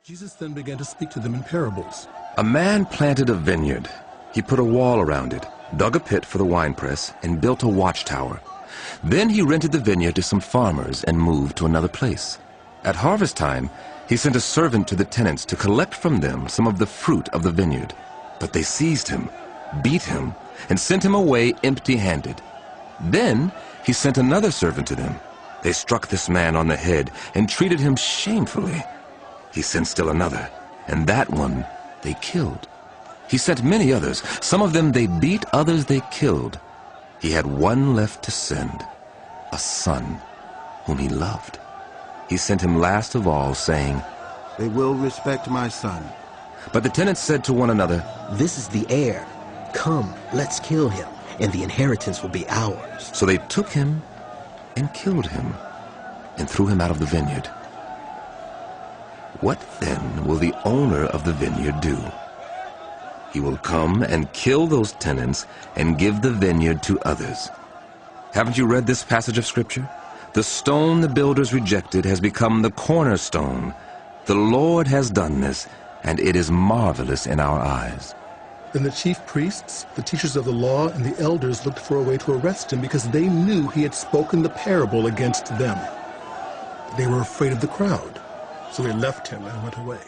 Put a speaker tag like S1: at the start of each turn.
S1: Jesus then began to speak to them in parables.
S2: A man planted a vineyard. He put a wall around it, dug a pit for the winepress, and built a watchtower. Then he rented the vineyard to some farmers and moved to another place. At harvest time, he sent a servant to the tenants to collect from them some of the fruit of the vineyard. But they seized him, beat him, and sent him away empty-handed. Then he sent another servant to them. They struck this man on the head and treated him shamefully. He sent still another, and that one they killed. He sent many others. Some of them they beat, others they killed. He had one left to send, a son whom he loved. He sent him last of all, saying,
S3: "They will respect my son."
S2: But the tenants said to one another,
S4: "This is the heir. Come, let's kill him, and the inheritance will be ours."
S2: So they took him and killed him and threw him out of the vineyard. What then will the owner of the vineyard do? He will come and kill those tenants and give the vineyard to others. Haven't you read this passage of Scripture? The stone the builders rejected has become the cornerstone. The Lord has done this, and it is marvelous in our eyes.
S1: Then the chief priests, the teachers of the law, and the elders looked for a way to arrest him because they knew he had spoken the parable against them. They were afraid of the crowd, so they left him and went away.